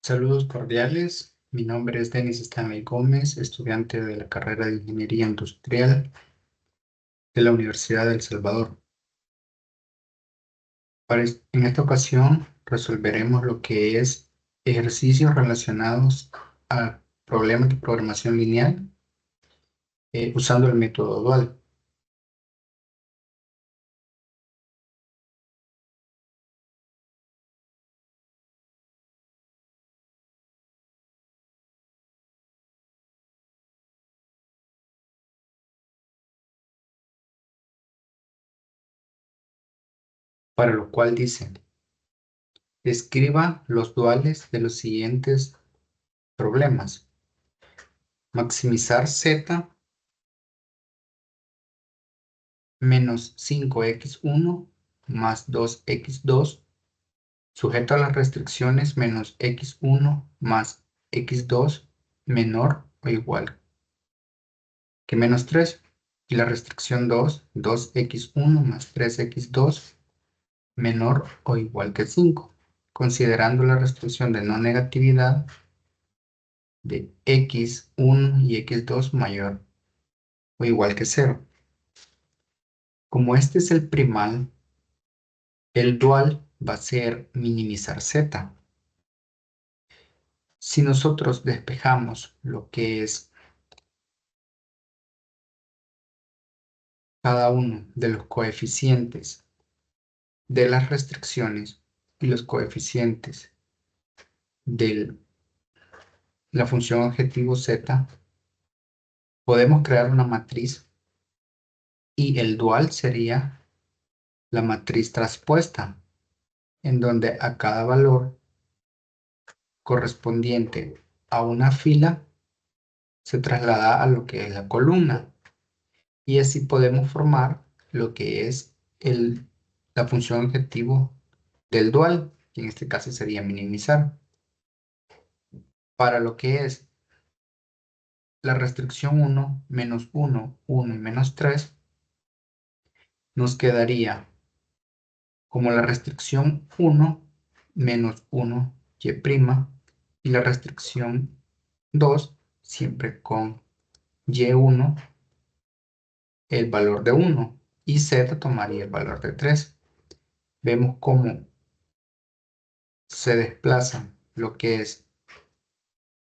Saludos cordiales, mi nombre es Denis Stanley Gómez, estudiante de la carrera de Ingeniería Industrial de la Universidad de El Salvador. En esta ocasión resolveremos lo que es ejercicios relacionados a problemas de programación lineal usando el método dual. Para lo cual dice, escriba los duales de los siguientes problemas. Maximizar z menos 5x1 más 2x2 sujeto a las restricciones menos x1 más x2 menor o igual que menos 3 y la restricción 2x1 más 3x2 menor o igual que 5, considerando la restricción de no negatividad de x1 y x2 mayor o igual que 0. Como este es el primal, el dual va a ser minimizar z. Si nosotros despejamos lo que es cada uno de los coeficientes de las restricciones y los coeficientes de la función objetivo z, podemos crear una matriz y el dual sería la matriz traspuesta, en donde a cada valor correspondiente a una fila se traslada a lo que es la columna. Y así podemos formar lo que es la función objetivo del dual, que en este caso sería minimizar. Para lo que es la restricción 1, menos 1, 1 y menos 3, nos quedaría como la restricción 1, menos 1, y la restricción 2, siempre con y1, el valor de 1, y z tomaría el valor de 3. Vemos cómo se desplazan lo que es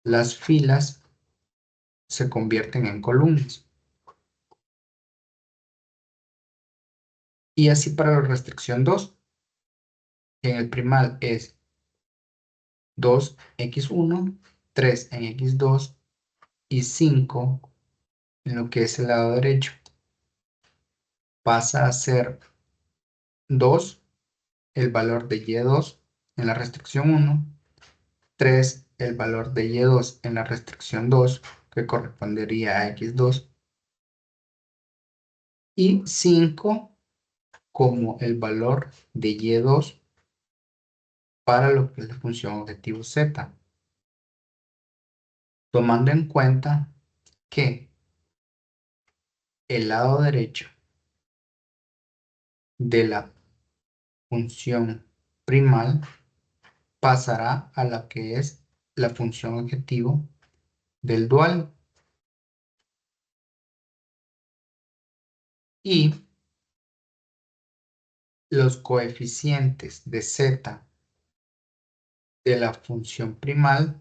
las filas, se convierten en columnas. Y así para la restricción 2, en el primal es 2x1, 3 en x2 y 5 en lo que es el lado derecho. Pasa a ser 2 el valor de y2 en la restricción 1, 3 el valor de y2 en la restricción 2, que correspondería a x2, y 5 como el valor de y2 para lo que es la función objetivo z, tomando en cuenta que el lado derecho de la función primal pasará a la que es la función objetivo del dual. Y los coeficientes de z de la función primal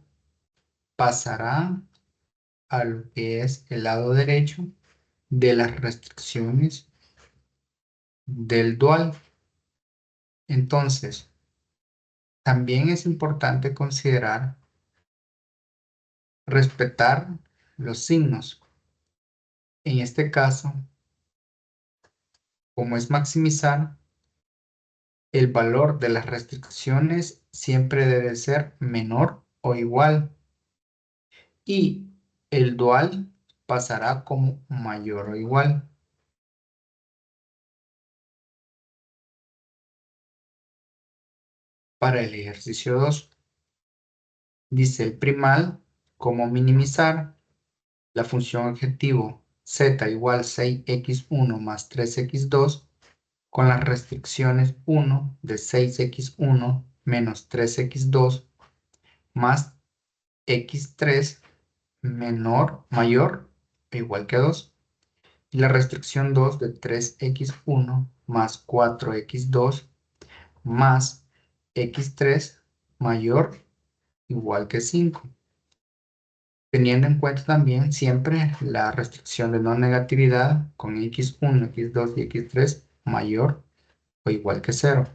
pasarán a lo que es el lado derecho de las restricciones del dual. Entonces, también es importante considerar respetar los signos. En este caso, como es maximizar, el valor de las restricciones siempre debe ser menor o igual. Y el dual pasará como mayor o igual. Para el ejercicio 2, dice el primal, cómo minimizar la función objetivo z igual 6x1 más 3x2 con las restricciones 1 de 6x1 menos 3x2 más x3 mayor o igual que 2. Y la restricción 2 de 3x1 más 4x2 más x3 mayor o igual que 5. Teniendo en cuenta también siempre la restricción de no negatividad con x1, x2 y x3 mayor o igual que 0.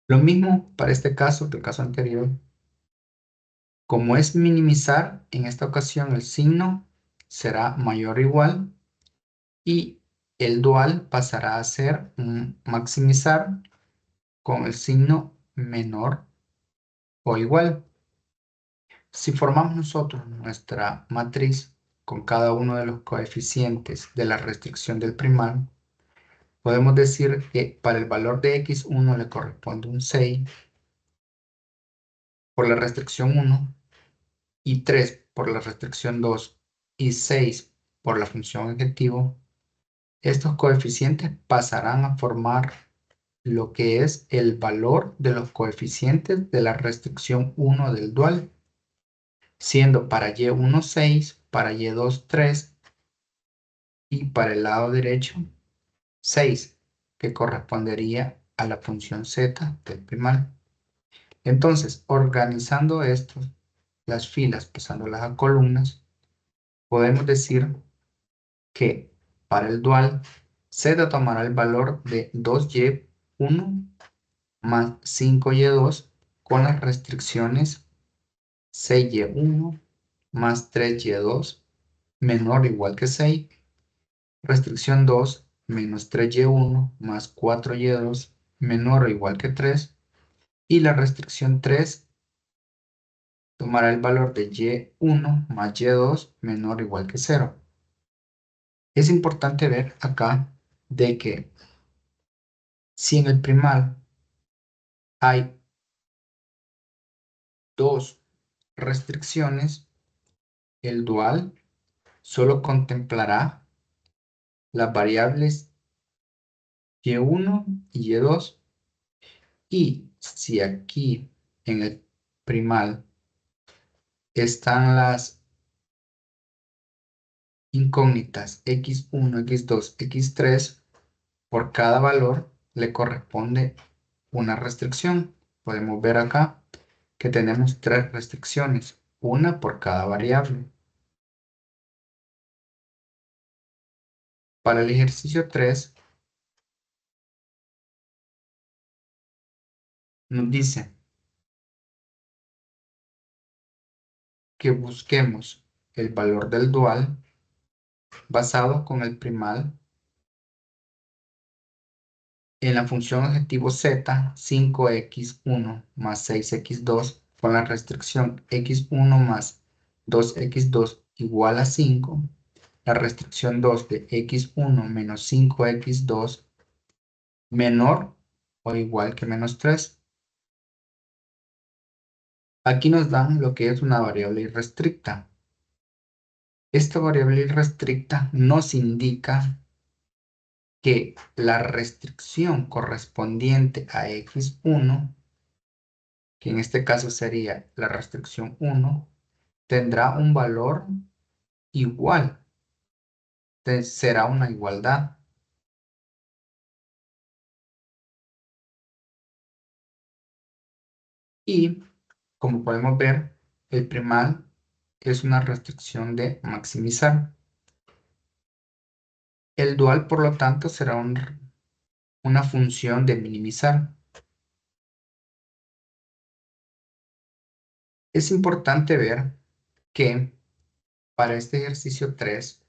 Lo mismo para este caso que el caso anterior. Como es minimizar, en esta ocasión el signo será mayor o igual y el dual pasará a ser un maximizar con el signo menor o igual. Si formamos nosotros nuestra matriz con cada uno de los coeficientes de la restricción del primal, podemos decir que para el valor de x1 le corresponde un 6 por la restricción 1 y 3 por la restricción 2 y 6 por la función objetivo. Estos coeficientes pasarán a formar lo que es el valor de los coeficientes de la restricción 1 del dual, siendo para y1 6, para y2 3 y para el lado derecho 6, que correspondería a la función z del primal. Entonces, organizando estos, las filas, pasándolas a columnas, podemos decir que para el dual z tomará el valor de 2y1 más 5y2 con las restricciones 6y1 más 3y2 menor o igual que 6, restricción 2 menos 3y1 más 4y2 menor o igual que 3, y la restricción 3 tomará el valor de y1 más y2 menor o igual que 0. Es importante ver acá de que si en el primal hay dos restricciones, el dual solo contemplará las variables y1 y y2, y si aquí en el primal están las incógnitas x1, x2, x3, por cada valor le corresponde una restricción. Podemos ver acá que tenemos 3 restricciones, una por cada variable. Para el ejercicio 3 nos dice que busquemos el valor del dual basado con el primal en la función objetivo z, 5x1 más 6x2 con la restricción x1 más 2x2 igual a 5, la restricción 2 de x1 menos 5x2 menor o igual que menos 3. Aquí nos dan lo que es una variable irrestricta. Esta variable irrestricta nos indica que la restricción correspondiente a x1, que en este caso sería la restricción 1, tendrá un valor igual, será una igualdad. Y como podemos ver, el primal es una restricción de maximizar. El dual, por lo tanto, será una función de minimizar. Es importante ver que para este ejercicio 3,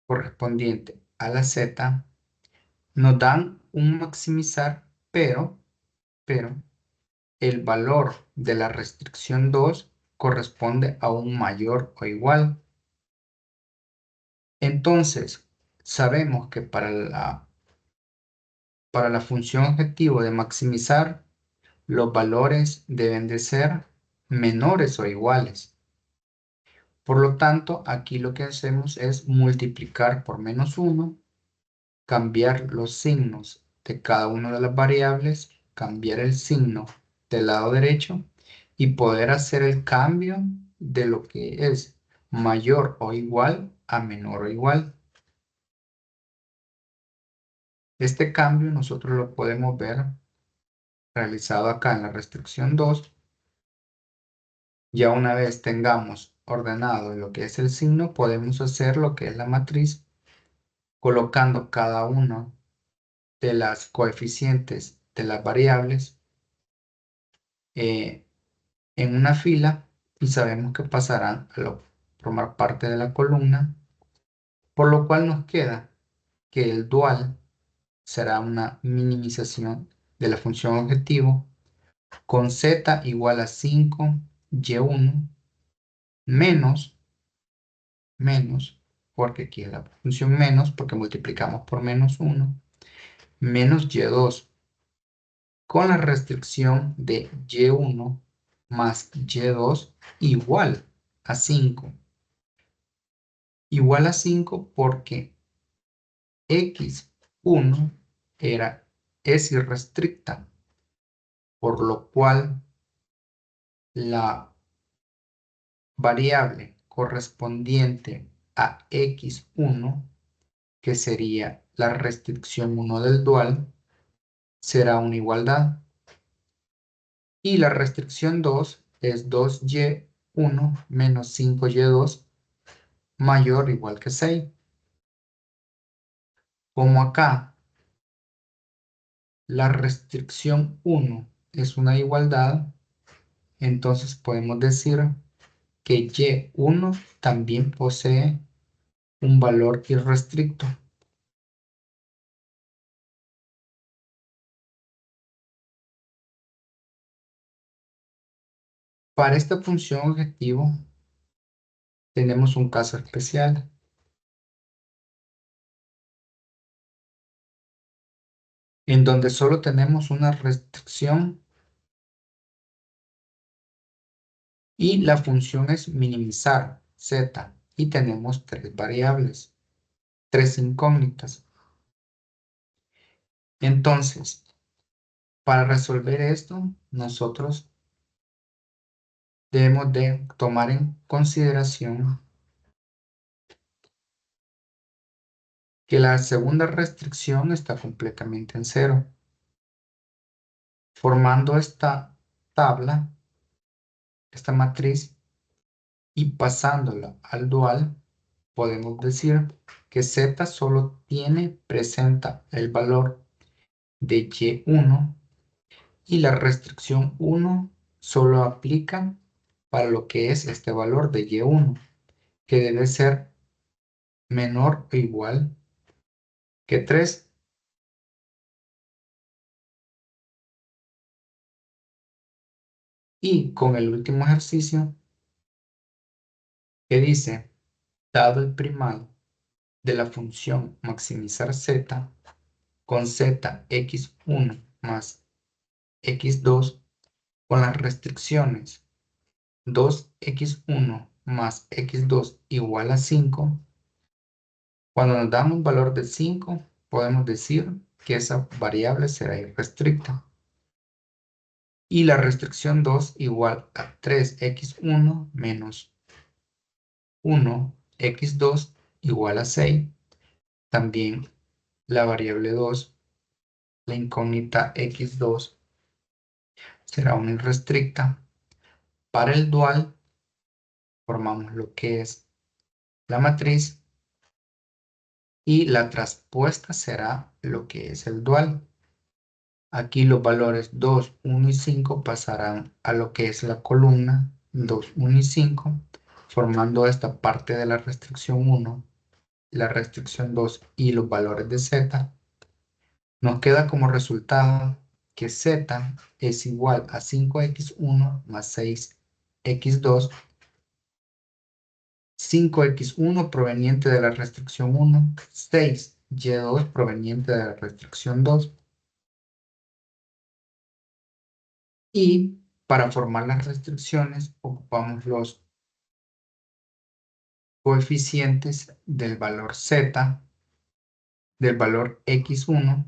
correspondiente a la z, nos dan un maximizar, pero el valor de la restricción 2 corresponde a un mayor o igual. Entonces, sabemos que para la función objetivo de maximizar, los valores deben de ser menores o iguales. Por lo tanto, aquí lo que hacemos es multiplicar por menos 1, cambiar los signos de cada una de las variables, cambiar el signo del lado derecho y poder hacer el cambio de lo que es mayor o igual a menor o igual. Este cambio nosotros lo podemos ver realizado acá en la restricción 2. Ya una vez tengamos ordenado lo que es el signo, podemos hacer lo que es la matriz, colocando cada uno de las coeficientes de las variables en una fila y sabemos que pasarán a formar parte de la columna, por lo cual nos queda que el dual será una minimización de la función objetivo con z igual a 5y1 menos, porque aquí es la función menos, porque multiplicamos por menos 1, menos y2 con la restricción de y1 más y2 igual a 5. Igual a 5 porque x1 es irrestricta, por lo cual la variable correspondiente a x1, que sería la restricción 1 del dual, será una igualdad. Y la restricción 2 es 2y1 menos 5y2 mayor o igual que 6. Como acá la restricción 1 es una igualdad, entonces podemos decir que y1 también posee un valor irrestricto. Para esta función objetivo tenemos un caso especial, en donde solo tenemos una restricción y la función es minimizar z y tenemos tres variables, tres incógnitas. Entonces, para resolver esto, nosotros debemos de tomar en consideración que la segunda restricción está completamente en cero. Formando esta tabla, esta matriz, y pasándola al dual, podemos decir que z solo presenta el valor de y1 y la restricción 1 solo aplica para lo que es este valor de y1, que debe ser menor o igual que 3. Y con el último ejercicio que dice, dado el primado de la función maximizar z con z x1 más x2 con las restricciones 2x1 más x2 igual a 5, cuando nos dan un valor de 5, podemos decir que esa variable será irrestricta. Y la restricción 2 igual a 3x1 menos 1x2 igual a 6. También la variable 2, la incógnita x2, será una irrestricta. Para el dual, formamos lo que es la matriz y la traspuesta será lo que es el dual. Aquí los valores 2, 1 y 5 pasarán a lo que es la columna 2, 1 y 5, formando esta parte de la restricción 1, la restricción 2 y los valores de z. Nos queda como resultado que z es igual a 5x1 más 6x2, 5x1 proveniente de la restricción 1, 6y2 proveniente de la restricción 2. Y para formar las restricciones ocupamos los coeficientes del valor z, del valor x1,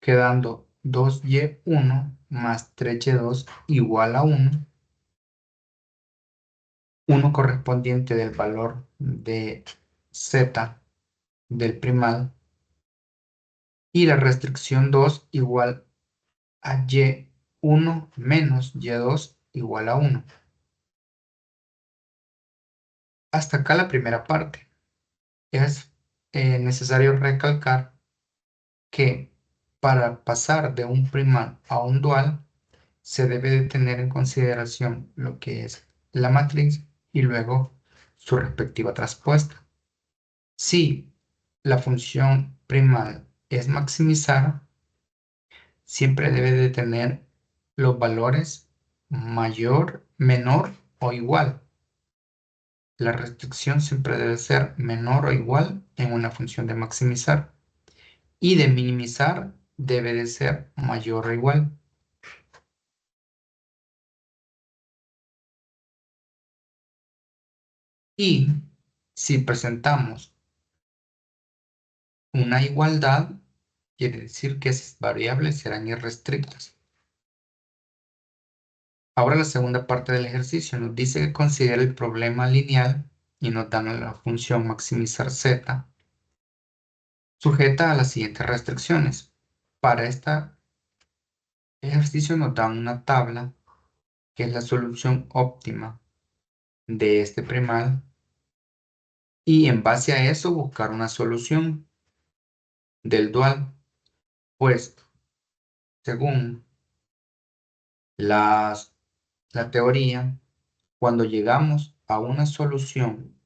quedando 2y1 más 3y2 igual a 1. 1 correspondiente del valor de z del primal y la restricción 2 igual a y1 menos y2 igual a 1. Hasta acá la primera parte. Es necesario recalcar que para pasar de un primal a un dual se debe de tener en consideración lo que es la matriz y luego su respectiva traspuesta. Si la función primal es maximizar, siempre debe de tener los valores mayor, menor o igual. La restricción siempre debe ser menor o igual en una función de maximizar. Y de minimizar debe de ser mayor o igual. Y si presentamos una igualdad, quiere decir que esas variables serán irrestrictas. Ahora la segunda parte del ejercicio nos dice que considere el problema lineal y nos dan la función maximizar z sujeta a las siguientes restricciones. Para este ejercicio nos dan una tabla que es la solución óptima de este primal y en base a eso buscar una solución del dual. Pues según la teoría, cuando llegamos a una solución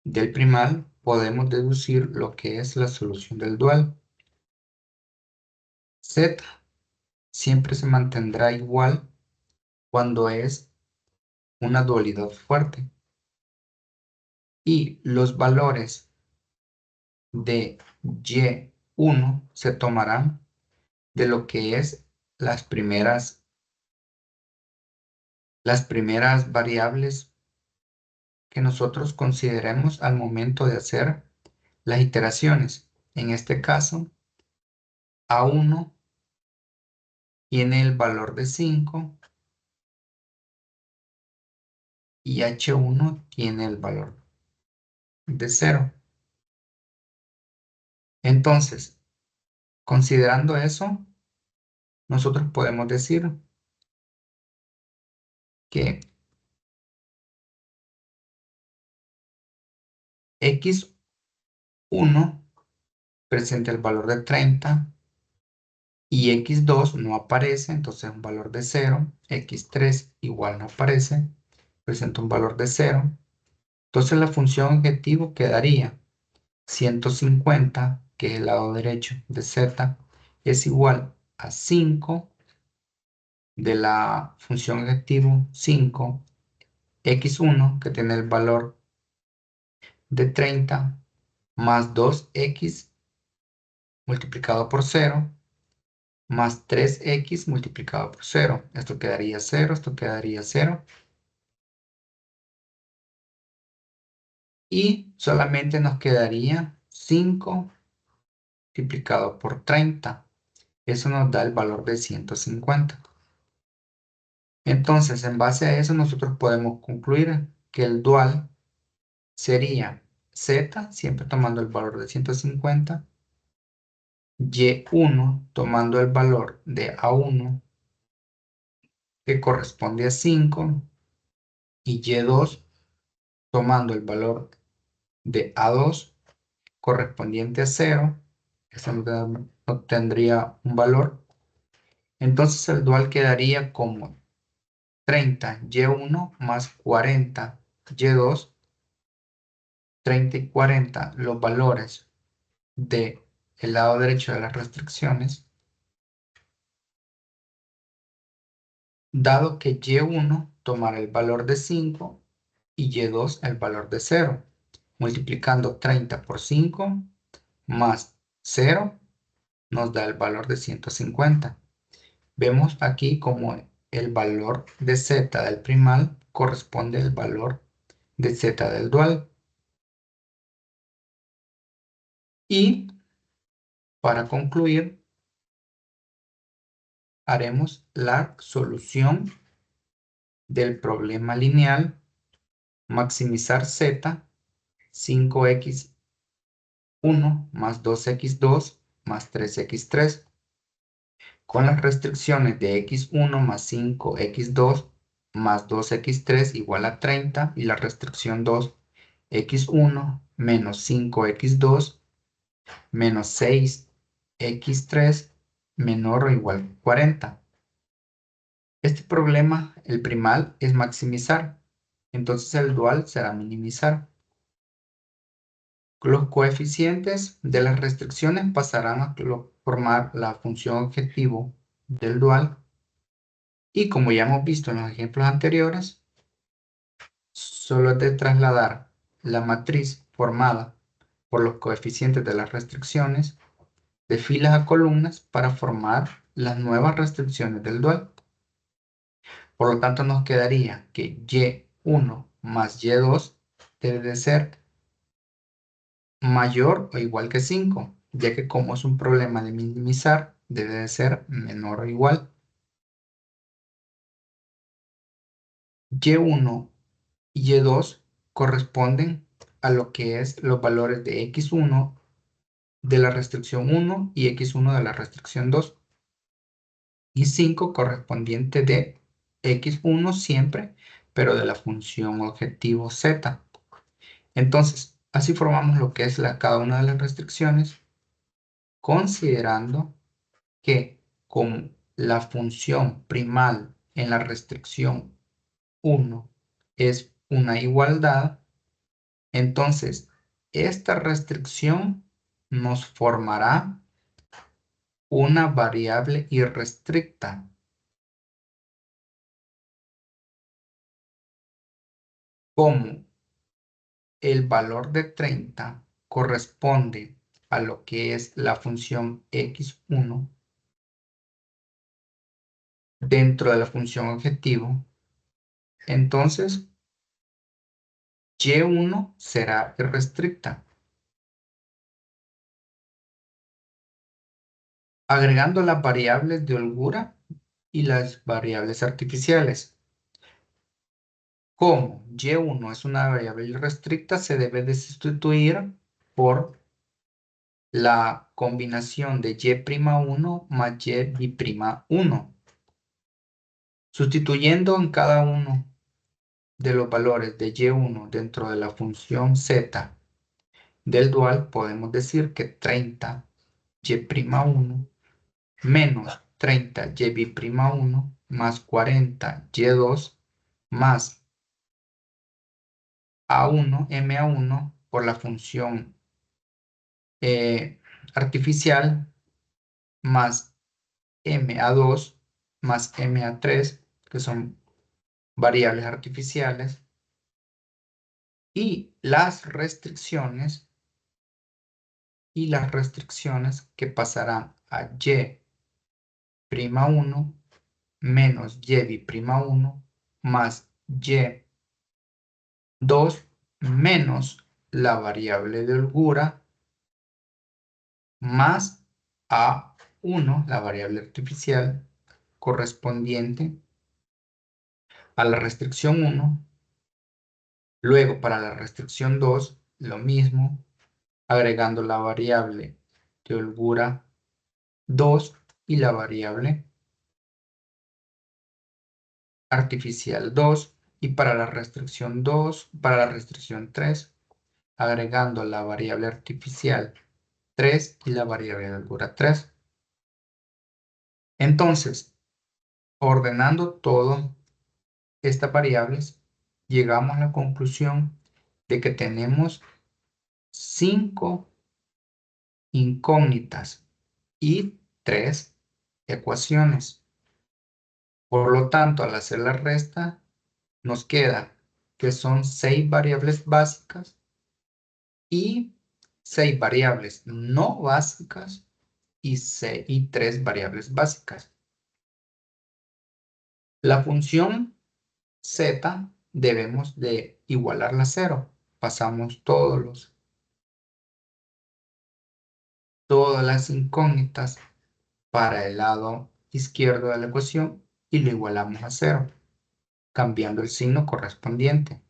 del primal, podemos deducir lo que es la solución del dual. Z siempre se mantendrá igual cuando es una dualidad fuerte. Y los valores de y1 se tomarán de lo que es las primeras variables que nosotros consideremos al momento de hacer las iteraciones. En este caso, A1 tiene el valor de 5 y H1 tiene el valor de 0. Entonces, considerando eso, nosotros podemos decir que X1 presenta el valor de 30 y X2 no aparece, entonces un valor de 0. X3 igual no aparece, presenta un valor de 0. Entonces la función objetivo quedaría 150, que es el lado derecho de z, es igual a 5 de la función objetivo 5, x1, que tiene el valor de 30, más 2x multiplicado por 0, más 3x multiplicado por 0. Esto quedaría 0, esto quedaría 0. Y solamente nos quedaría 5 multiplicado por 30. Eso nos da el valor de 150. Entonces, en base a eso, nosotros podemos concluir que el dual sería z, siempre tomando el valor de 150, y1 tomando el valor de a1, que corresponde a 5, y y2 tomando el valor de a2, correspondiente a 0. Eso no tendría un valor. Entonces, el dual quedaría como 30 y1 más 40 y2, 30 y 40 los valores del lado derecho de las restricciones, dado que y1 tomará el valor de 5 y y2 el valor de 0, multiplicando 30 por 5 más 0 nos da el valor de 150. Vemos aquí como el valor de z del primal corresponde al valor de z del dual. Y para concluir, haremos la solución del problema lineal, maximizar z, 5x1 más 2x2 más 3x3, con las restricciones de x1 más 5x2 más 2x3 igual a 30 y la restricción 2, x1 menos 5x2 menos 6x3 menor o igual a 40. Este problema, el primal, es maximizar. Entonces el dual será minimizar. Los coeficientes de las restricciones pasarán a formar la función objetivo del dual. Y como ya hemos visto en los ejemplos anteriores, solo es de trasladar la matriz formada por los coeficientes de las restricciones de filas a columnas para formar las nuevas restricciones del dual. Por lo tanto, nos quedaría que Y1 más Y2 debe de ser mayor o igual que 5, ya que como es un problema de minimizar, debe de ser menor o igual. Y1 y Y2 corresponden a lo que es los valores de X1 de la restricción 1 y X1 de la restricción 2. Y 5 correspondiente de X1 siempre, pero de la función objetivo Z. Entonces, así formamos lo que es cada una de las restricciones, considerando que con la función primal en la restricción 1 es una igualdad, entonces esta restricción nos formará una variable irrestricta. Como el valor de 30 corresponde a lo que es la función x1 dentro de la función objetivo, entonces y1 será irrestricta. Agregando las variables de holgura y las variables artificiales. Como y1 es una variable irrestricta, se debe de sustituir por la combinación de y'1 más y'1. Sustituyendo en cada uno de los valores de y1 dentro de la función z del dual, podemos decir que 30 y'1 menos 30 y'1 más 40 y2 más a1 m1 por la función artificial más ma2 más ma3, que son variables artificiales, y las restricciones que pasarán a y'1 menos y'1 más y2 menos la variable de holgura más a1, la variable artificial correspondiente a la restricción 1. Luego para la restricción 2, lo mismo, agregando la variable de holgura 2 y la variable artificial 2. Y para la restricción 2, para la restricción 3, agregando la variable artificial 3 y la variable de holgura 3. Entonces, ordenando todas estas variables, llegamos a la conclusión de que tenemos 5 incógnitas y 3 ecuaciones. Por lo tanto, al hacer la resta, nos queda que son 6 variables básicas y 6 variables no básicas y 3 variables básicas. La función z debemos de igualarla a 0. Pasamos todas las incógnitas para el lado izquierdo de la ecuación y lo igualamos a 0, cambiando el signo correspondiente.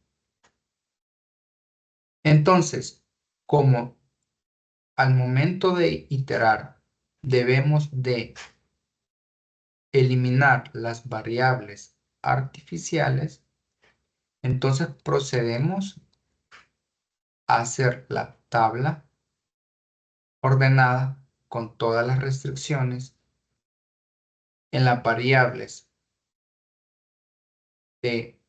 Entonces, como al momento de iterar debemos de eliminar las variables artificiales, entonces procedemos a hacer la tabla ordenada con todas las restricciones en las variables de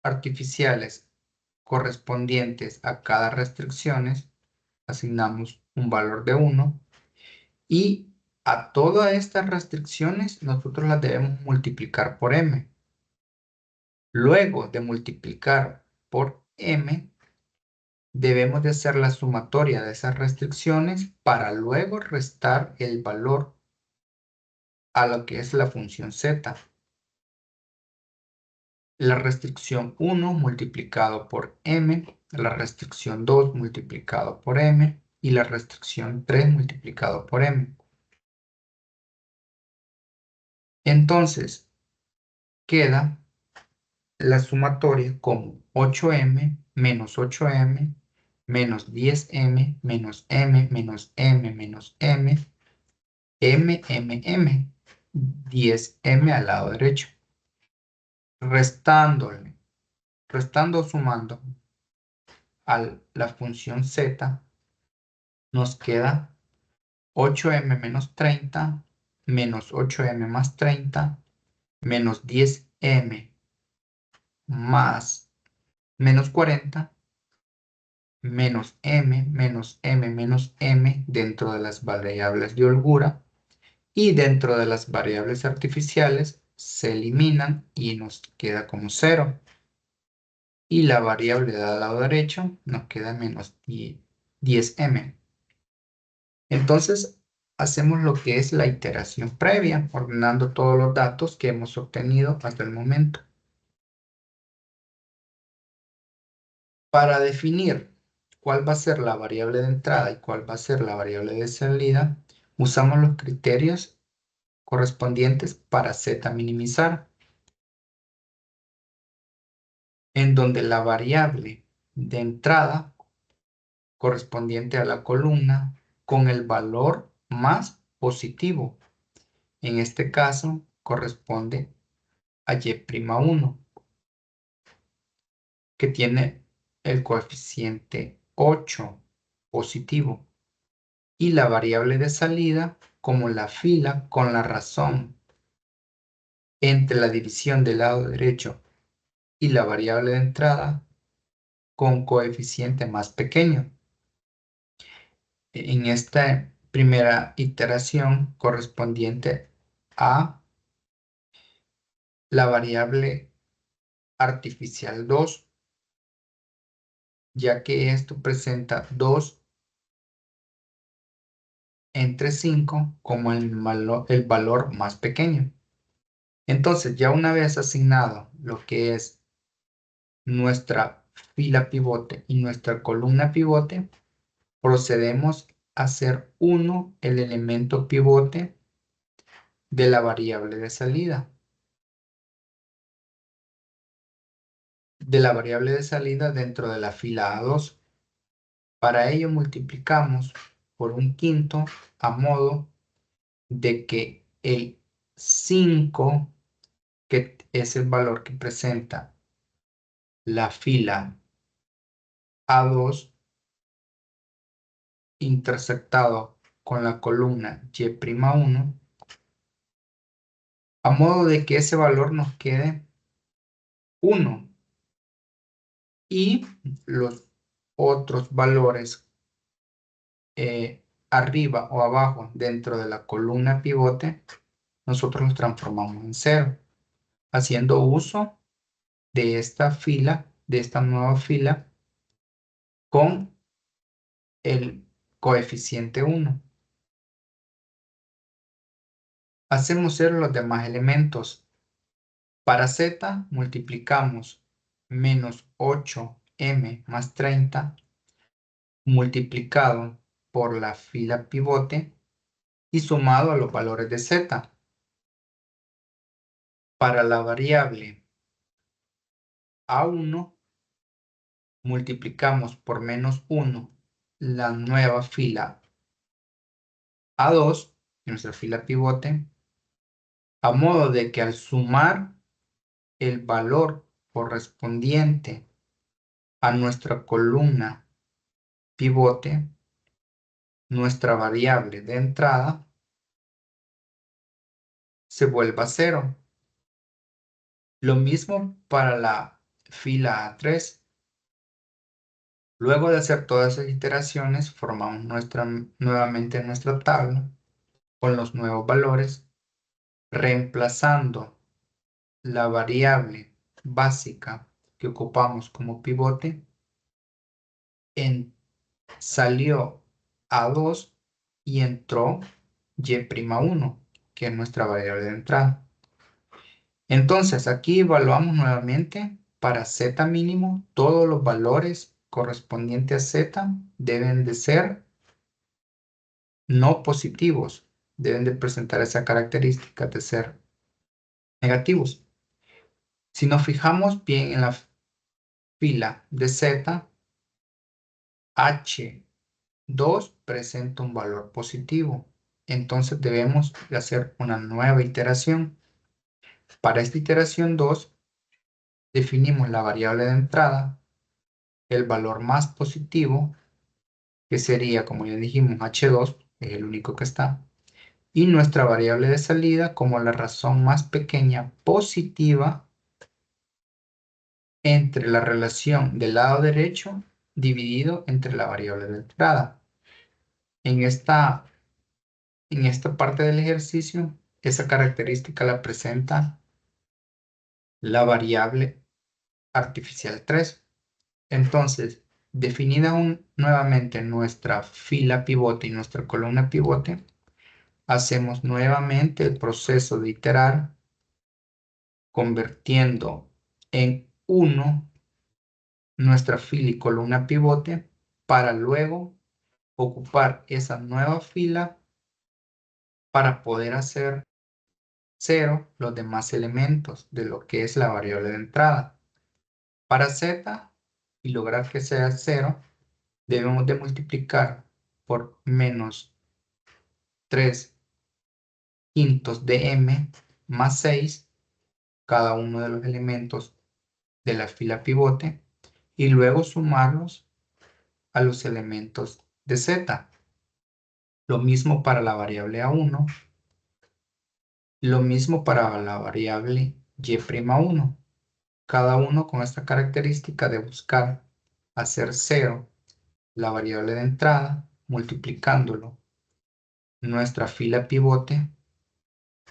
artificiales correspondientes a cada restricciones, asignamos un valor de 1 y a todas estas restricciones nosotros las debemos multiplicar por m. Luego de multiplicar por m, debemos de hacer la sumatoria de esas restricciones para luego restar el valor a lo que es la función z. La restricción 1 multiplicado por m, la restricción 2 multiplicado por m y la restricción 3 multiplicado por m. Entonces, queda la sumatoria como 8m menos 8m menos 10m menos m menos m menos m, m, 10m al lado derecho. Restando o sumando a la función z, nos queda 8m menos 30 menos 8m más 30 menos 10m más menos 40 menos m menos m menos m dentro de las variables de holgura y dentro de las variables artificiales se eliminan y nos queda como 0. Y la variable del lado derecho nos queda menos 10m. Entonces hacemos lo que es la iteración previa, ordenando todos los datos que hemos obtenido hasta el momento. Para definir cuál va a ser la variable de entrada y cuál va a ser la variable de salida, usamos los criterios correspondientes para z minimizar, en donde la variable de entrada correspondiente a la columna con el valor más positivo. En este caso corresponde a y'1, que tiene el coeficiente 8 positivo. Y la variable de salida como la fila con la razón entre la división del lado derecho y la variable de entrada con coeficiente más pequeño. En esta primera iteración correspondiente a la variable artificial 2, ya que esto presenta 2 entre 5 como el valor más pequeño. Entonces, ya una vez asignado lo que es nuestra fila pivote y nuestra columna pivote, procedemos a hacer 1 el elemento pivote de la variable de salida. De la variable de salida dentro de la fila A2. Para ello multiplicamos por un quinto a modo de que el 5, que es el valor que presenta la fila A2, intersectado con la columna y'1, a modo de que ese valor nos quede 1 y los otros valores arriba o abajo dentro de la columna pivote, nosotros los transformamos en 0, haciendo uso de esta fila, de esta nueva fila, con el coeficiente 1. Hacemos 0 los demás elementos. Para z multiplicamos menos 8m más 30 multiplicado por la fila pivote y sumado a los valores de Z. Para la variable A1, multiplicamos por -1 la nueva fila A2, nuestra fila pivote, a modo de que al sumar el valor correspondiente a nuestra columna pivote, nuestra variable de entrada se vuelva 0. Lo mismo para la fila A3. Luego de hacer todas esas iteraciones, formamos nuevamente nuestra tabla con los nuevos valores, reemplazando la variable básica que ocupamos como pivote. Salió A2 y entró Y'1, que es nuestra variable de entrada. Entonces, aquí evaluamos nuevamente para Z mínimo, todos los valores correspondientes a Z deben de ser no positivos, deben de presentar esa característica de ser negativos. Si nos fijamos bien en la fila de Z, H2 presenta un valor positivo. Entonces debemos de hacer una nueva iteración. Para esta iteración 2, definimos la variable de entrada, el valor más positivo, que sería, como ya dijimos, H2, es el único que está, y nuestra variable de salida como la razón más pequeña positiva entre la relación del lado derecho dividido entre la variable de entrada. En esta parte del ejercicio, esa característica la presenta la variable artificial 3. Entonces, definida nuevamente nuestra fila pivote y nuestra columna pivote, hacemos nuevamente el proceso de iterar, convirtiendo en 1 nuestra fila y columna pivote, para luego ocupar esa nueva fila para poder hacer 0 los demás elementos de lo que es la variable de entrada. Para Z y lograr que sea 0, debemos de multiplicar por -3 quintos de m más 6 cada uno de los elementos de la fila pivote y luego sumarlos a los elementos de Z. Lo mismo para la variable A1, lo mismo para la variable Y'1. Cada uno con esta característica de buscar hacer 0 la variable de entrada, multiplicándolo nuestra fila pivote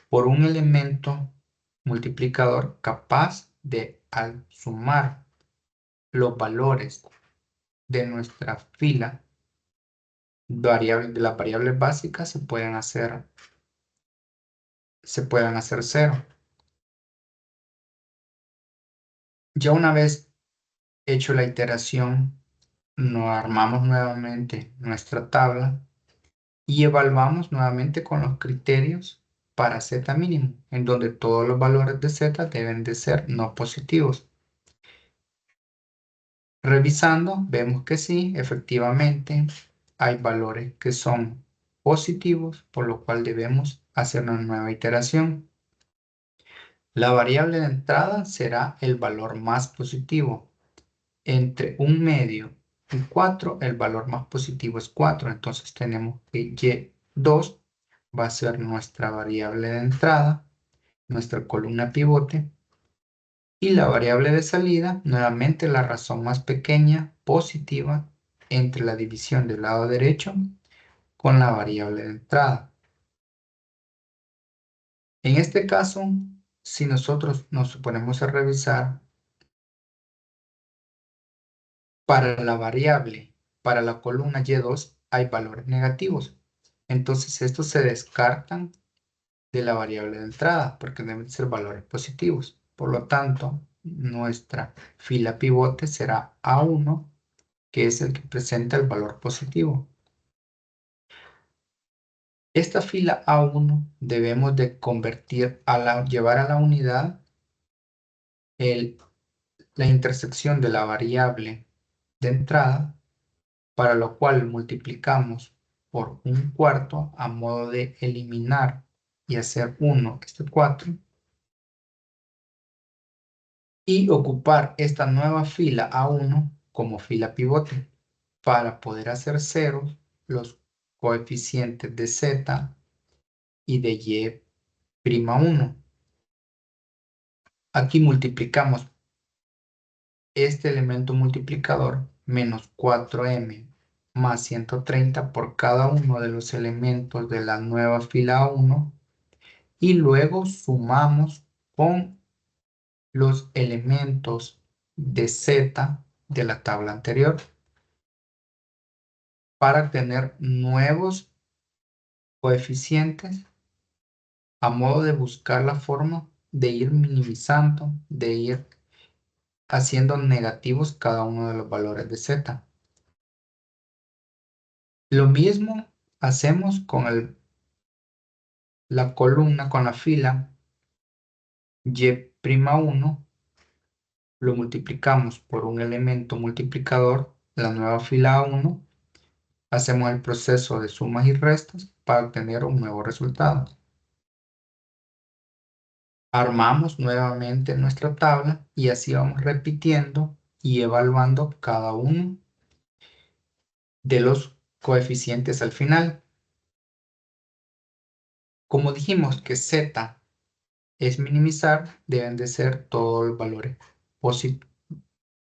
por un elemento multiplicador capaz de, al sumar los valores de nuestra fila, de las variables básicas se pueden hacer 0. Ya una vez hecho la iteración, nos armamos nuevamente nuestra tabla y evaluamos nuevamente con los criterios para Z mínimo, en donde todos los valores de Z deben de ser no positivos. Revisando, vemos que sí, efectivamente, hay valores que son positivos, por lo cual debemos hacer una nueva iteración. La variable de entrada será el valor más positivo. Entre un medio y 4, el valor más positivo es 4. Entonces tenemos que Y2 va a ser nuestra variable de entrada, nuestra columna pivote. Y la variable de salida, nuevamente la razón más pequeña, positiva, entre la división del lado derecho con la variable de entrada. En este caso, si nosotros nos ponemos a revisar, para la variable, para la columna Y2, hay valores negativos. Entonces estos se descartan de la variable de entrada porque deben ser valores positivos. Por lo tanto, nuestra fila pivote será A1, que es el que presenta el valor positivo. Esta fila A1 debemos de llevar a la unidad la intersección de la variable de entrada, para lo cual multiplicamos por 1/4 a modo de eliminar y hacer 1, 4, y ocupar esta nueva fila A1 como fila pivote para poder hacer ceros los coeficientes de z y de y'1. Aquí multiplicamos este elemento multiplicador menos 4m más 130 por cada uno de los elementos de la nueva fila 1 y luego sumamos con los elementos de z de la tabla anterior para tener nuevos coeficientes a modo de buscar la forma de ir minimizando, de ir haciendo negativos cada uno de los valores de z. Lo mismo hacemos con la columna, con la fila y'1, lo multiplicamos por un elemento multiplicador, la nueva fila 1, hacemos el proceso de sumas y restas para obtener un nuevo resultado. Armamos nuevamente nuestra tabla y así vamos repitiendo y evaluando cada uno de los coeficientes al final. Como dijimos que z es minimizar, deben de ser todos los valores positivos.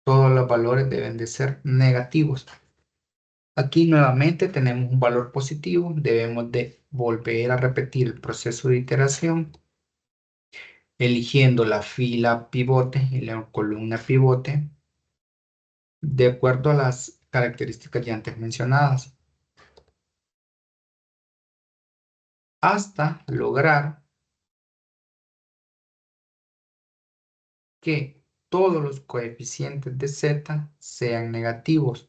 Todos los valores deben de ser negativos. Aquí nuevamente tenemos un valor positivo. Debemos de volver a repetir el proceso de iteración, eligiendo la fila pivote y la columna pivote de acuerdo a las características ya antes mencionadas, hasta lograr que todos los coeficientes de z sean negativos.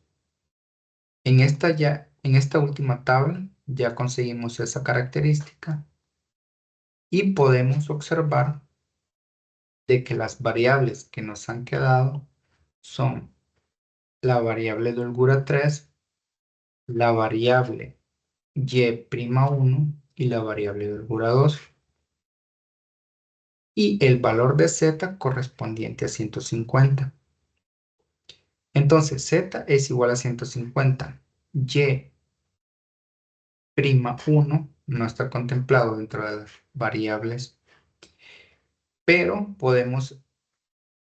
En esta última tabla ya conseguimos esa característica y podemos observar de que las variables que nos han quedado son la variable de holgura 3, la variable y'1 y la variable de holgura 2. Y el valor de z correspondiente a 150. Entonces z es igual a 150. Y'1 no está contemplado dentro de las variables, pero podemos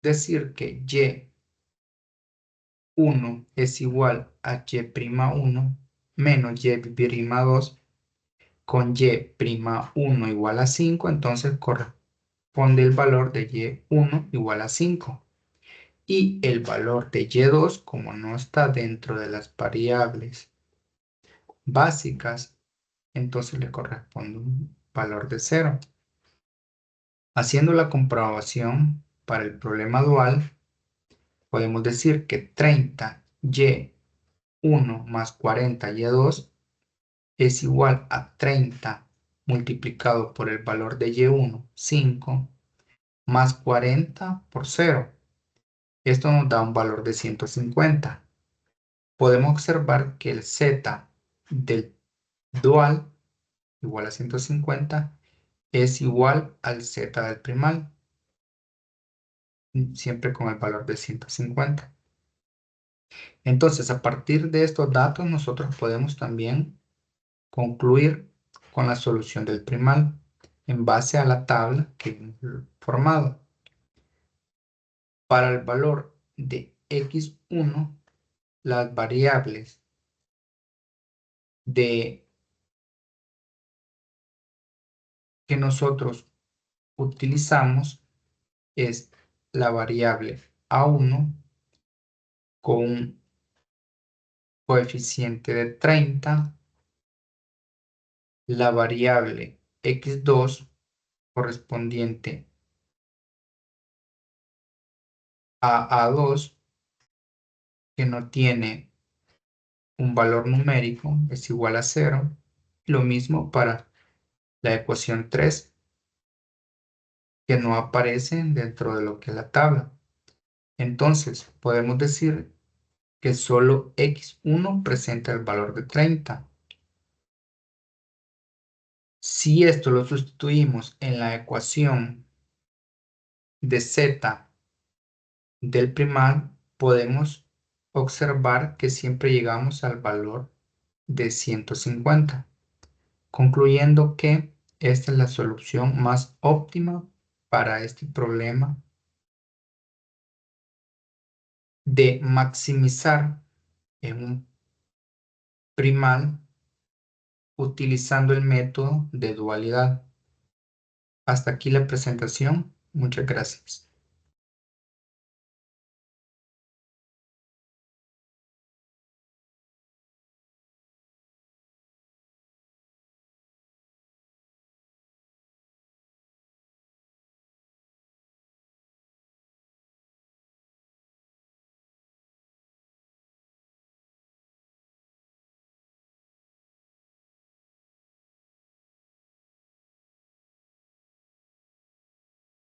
decir que y'1 es igual a y'1 menos y'2 con y'1 igual a 5, entonces corresponde el valor de y'1 igual a 5. Y el valor de y'2, como no está dentro de las variables básicas, entonces le corresponde un valor de 0. Haciendo la comprobación para el problema dual, podemos decir que 30 y'1 más 40 y'2 es igual a 30 multiplicado por el valor de y'1, 5, más 40 por 0. Esto nos da un valor de 150. Podemos observar que el z del dual igual a 150 es igual al z del primal, siempre con el valor de 150. Entonces, a partir de estos datos, nosotros podemos también concluir con la solución del primal en base a la tabla que hemos formado. Para el valor de x1, las variables que nosotros utilizamos es la variable a1 con un coeficiente de 30, la variable x2 correspondiente a a2 que no tiene un valor numérico, es igual a 0, lo mismo para la ecuación 3, que no aparece dentro de lo que es la tabla. Entonces, podemos decir que solo x1 presenta el valor de 30. Si esto lo sustituimos en la ecuación de z del primal, podemos observar que siempre llegamos al valor de 150, concluyendo que esta es la solución más óptima para este problema de maximizar en un primal utilizando el método de dualidad. Hasta aquí la presentación. Muchas gracias.